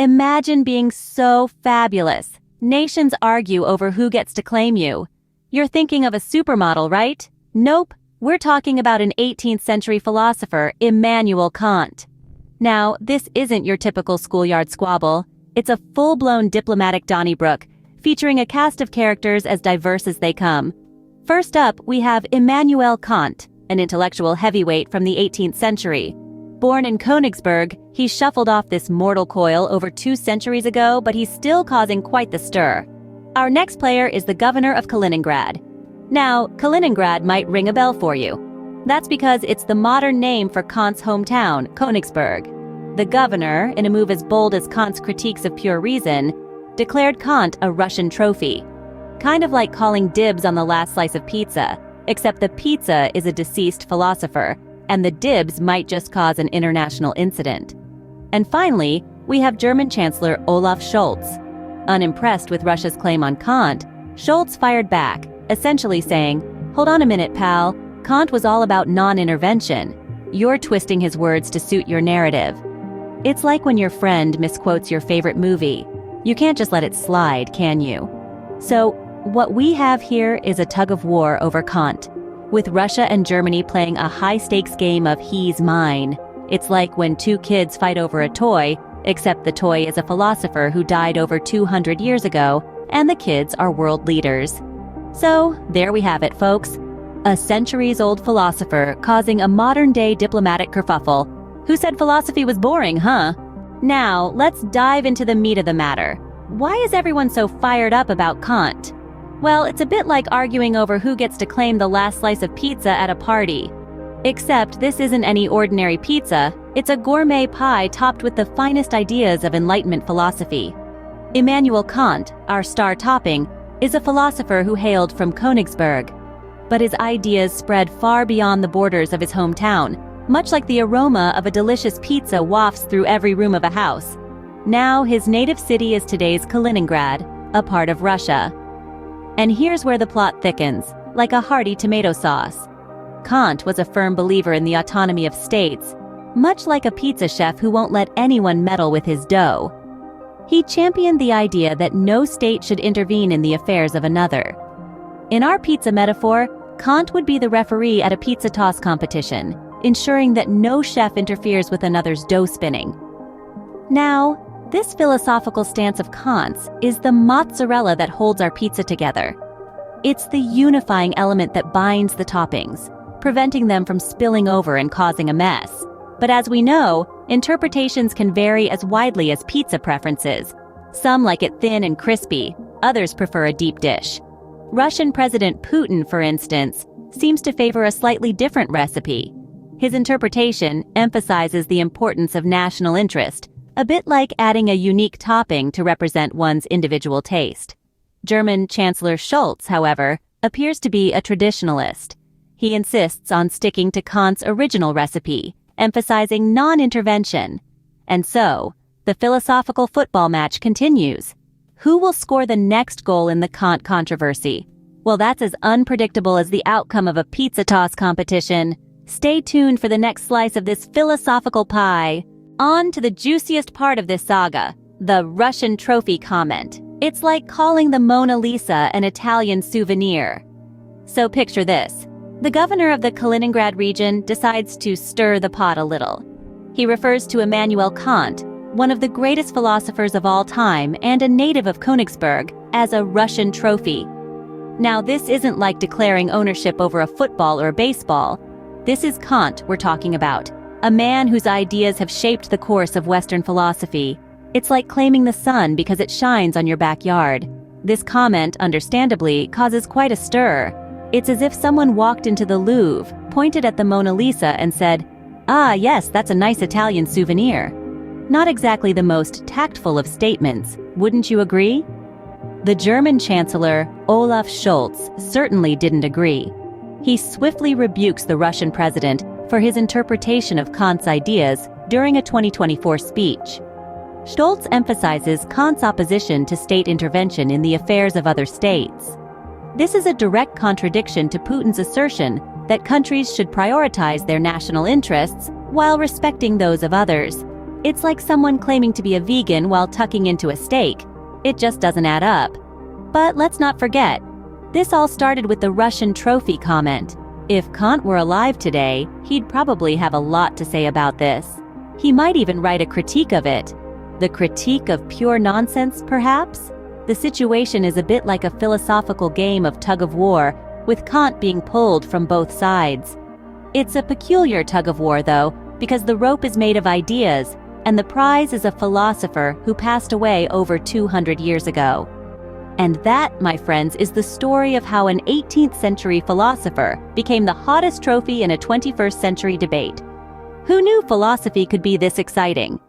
Imagine being so fabulous. Nations argue over who gets to claim you. You're thinking of a supermodel, right? Nope, we're talking about an 18th century philosopher, Immanuel Kant. Now, this isn't your typical schoolyard squabble. It's a full-blown diplomatic Donnybrook, featuring a cast of characters as diverse as they come. First up, we have Immanuel Kant, an intellectual heavyweight from the 18th century. Born in Königsberg, he shuffled off this mortal coil over 2 centuries ago, but he's still causing quite the stir. Our next player is the governor of Kaliningrad. Now, Kaliningrad might ring a bell for you. That's because it's the modern name for Kant's hometown, Königsberg. The governor, in a move as bold as Kant's critiques of pure reason, declared Kant a Russian trophy. Kind of like calling dibs on the last slice of pizza, except the pizza is a deceased philosopher, and the dibs might just cause an international incident. And finally, we have German Chancellor Olaf Scholz. Unimpressed with Russia's claim on Kant, Scholz fired back, essentially saying, "Hold on a minute, pal. Kant was all about non-intervention. You're twisting his words to suit your narrative." It's like when your friend misquotes your favorite movie. You can't just let it slide, can you? So, what we have here is a tug-of-war over Kant, with Russia and Germany playing a high-stakes game of he's mine. It's like when 2 kids fight over a toy, except the toy is a philosopher who died over 200 years ago, and the kids are world leaders. So, there we have it, folks. A centuries-old philosopher causing a modern-day diplomatic kerfuffle. Who said philosophy was boring, huh? Now, let's dive into the meat of the matter. Why is everyone so fired up about Kant? Well, it's a bit like arguing over who gets to claim the last slice of pizza at a party. Except this isn't any ordinary pizza, it's a gourmet pie topped with the finest ideas of Enlightenment philosophy. Immanuel Kant, our star topping, is a philosopher who hailed from Königsberg. But his ideas spread far beyond the borders of his hometown, much like the aroma of a delicious pizza wafts through every room of a house. Now his native city is today's Kaliningrad, a part of Russia. And here's where the plot thickens, like a hearty tomato sauce. Kant was a firm believer in the autonomy of states, much like a pizza chef who won't let anyone meddle with his dough. He championed the idea that no state should intervene in the affairs of another. In our pizza metaphor, Kant would be the referee at a pizza toss competition, ensuring that no chef interferes with another's dough spinning. Now, this philosophical stance of Kant's is the mozzarella that holds our pizza together. It's the unifying element that binds the toppings, preventing them from spilling over and causing a mess. But as we know, interpretations can vary as widely as pizza preferences. Some like it thin and crispy, others prefer a deep dish. Russian President Putin, for instance, seems to favor a slightly different recipe. His interpretation emphasizes the importance of national interest, a bit like adding a unique topping to represent one's individual taste. German Chancellor Scholz, however, appears to be a traditionalist. He insists on sticking to Kant's original recipe, emphasizing non-intervention. And so, the philosophical football match continues. Who will score the next goal in the Kant controversy? Well, that's as unpredictable as the outcome of a pizza toss competition. Stay tuned for the next slice of this philosophical pie. On to the juiciest part of this saga, the Russian trophy comment. It's like calling the Mona Lisa an Italian souvenir. So picture this. The governor of the Kaliningrad region decides to stir the pot a little. He refers to Immanuel Kant, one of the greatest philosophers of all time and a native of Königsberg, as a Russian trophy. Now, this isn't like declaring ownership over a football or a baseball. This is Kant we're talking about, a man whose ideas have shaped the course of Western philosophy. It's like claiming the sun because it shines on your backyard. This comment, understandably, causes quite a stir. It's as if someone walked into the Louvre, pointed at the Mona Lisa and said, "Ah, yes, that's a nice Italian souvenir." Not exactly the most tactful of statements, wouldn't you agree? The German Chancellor, Olaf Scholz, certainly didn't agree. He swiftly rebukes the Russian president for his interpretation of Kant's ideas during a 2024 speech. Scholz emphasizes Kant's opposition to state intervention in the affairs of other states. This is a direct contradiction to Putin's assertion that countries should prioritize their national interests while respecting those of others. It's like someone claiming to be a vegan while tucking into a steak. It just doesn't add up. But let's not forget, this all started with the Russian trophy comment. If Kant were alive today, he'd probably have a lot to say about this. He might even write a critique of it. The critique of pure nonsense, perhaps? The situation is a bit like a philosophical game of tug-of-war, with Kant being pulled from both sides. It's a peculiar tug-of-war, though, because the rope is made of ideas, and the prize is a philosopher who passed away over 200 years ago. And that, my friends, is the story of how an 18th century philosopher became the hottest trophy in a 21st century debate. Who knew philosophy could be this exciting?